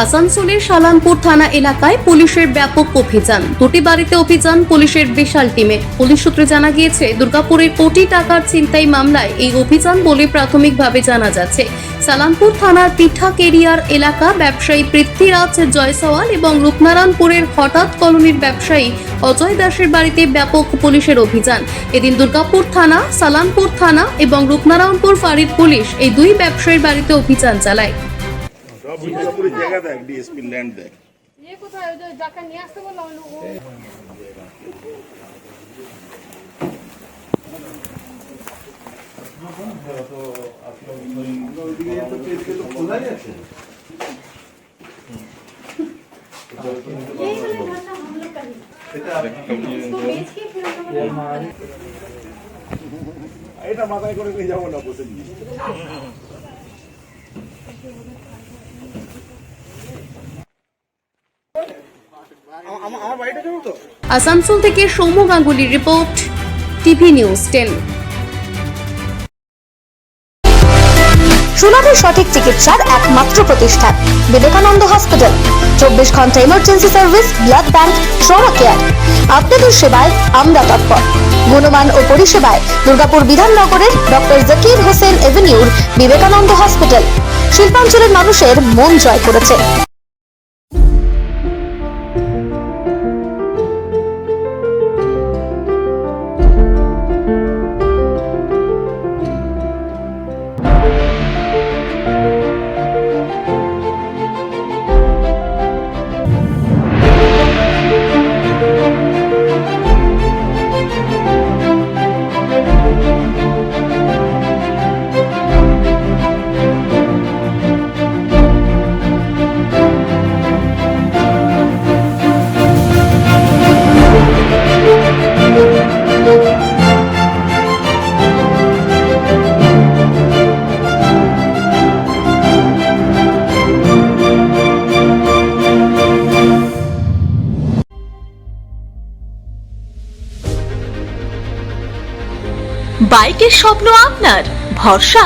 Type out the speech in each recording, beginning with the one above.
আসানসোলের সালানপুর থানা এলাকায় পুলিশের ব্যাপক অভিযান। দুটি বাড়িতে অভিযান পুলিশের বিশাল টিমে। পুলিশ সূত্রে জানা গিয়েছে, দুর্গাপুরের কোটি টাকার ছিনতাই মামলায় এই অভিযান বলে প্রাথমিকভাবে জানা যাচ্ছে। সালানপুর থানার পিঠা কেরিয়ার এলাকা ব্যবসায়ী পৃথ্বীরাজ জয়সওয়াল এবং রূপনারায়ণপুরের হঠাৎ কলোনির ব্যবসায়ী অজয় দাসের বাড়িতে ব্যাপক পুলিশের অভিযান। এদিন দুর্গাপুর থানা, সালানপুর থানা এবং রূপনারায়ণপুর ফাঁড়ির পুলিশ এই দুই ব্যবসায়ীর বাড়িতে অভিযান চালায়। পুরো জায়গা দেখ, ডিএসপি ল্যান্ড দেখ। ये কোথায় ওই যে যাকে নিয়ে আসতে বললাম এটা মাথায় করে নিয়ে যাবো না, বসে আসানসোল থেকে সৌম্য গাঙ্গুলির রিপোর্ট, টিভি নিউজ 10। সুলভের সঠিক চিকিৎসার একমাত্র প্রতিষ্ঠান বিবেকানন্দ হসপিটাল। 24 ঘন্টা emergency service, blood bank, trauma care. আপনাদের সেবায় আমরা তৎপর। গুণমান ও পরিষেবায় দুর্গাপুর বিধাননগরের ডক্টর জাকির হোসেন এভিনিউর বিবেকানন্দ হসপিটাল শিল্পাঞ্চলের মানুষের মন জয় করেছে। বাইকের স্বপ্ন আপনার, ভরসা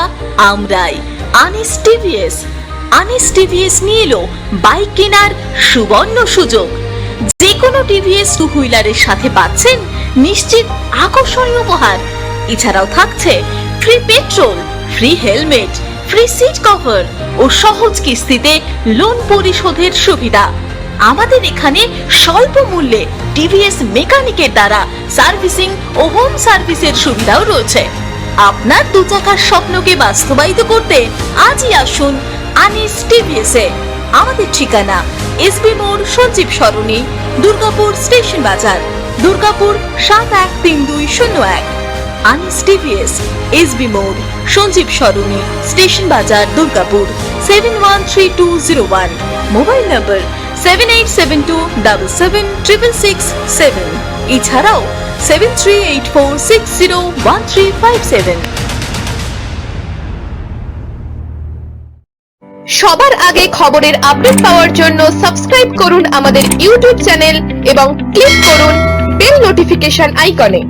আমরাই। আনিস টিভিএস। আনিস টিভিএস নিয়ে এলো বাইক কেনার সুবর্ণ সুযোগ। যে কোনো টিভিএস টু হুইলারের সাথে পাচ্ছেন নিশ্চিত আকর্ষণীয় উপহার। এছাড়াও থাকছে free petrol, free helmet, free seat cover ও সহজ কিস্তিতে লোন পরিশোধের সুবিধা। আমাদের এখানে স্বল্প মূল্যে টিভিএস মেকানিকের দ্বারা সার্ভিসিং ও হোম সার্ভিসের সুবিধাও রয়েছে। আপনার দু চাকার স্বপ্নকে বাস্তবায়িত করতে আজই আসুন আনিস টিভিএসে। আমাদের ঠিকানা এসবি মোড়, সঞ্জীব সরণি, দুর্গাপুর স্টেশন বাজার, দুর্গাপুর 713201। আনিস টিভিএস, এসবি মোড়, সঞ্জীব সরণি, স্টেশন বাজার, দুর্গাপুর 713201। মোবাইল নম্বর 7872776667। এছাড়াও 7384601357। সবার আগে খবরের আপডেট পাওয়ার জন্য সাবস্ক্রাইব করুন আমাদের ইউটিউব চ্যানেল এবং ক্লিক করুন বেল নোটিফিকেশন আইকনে।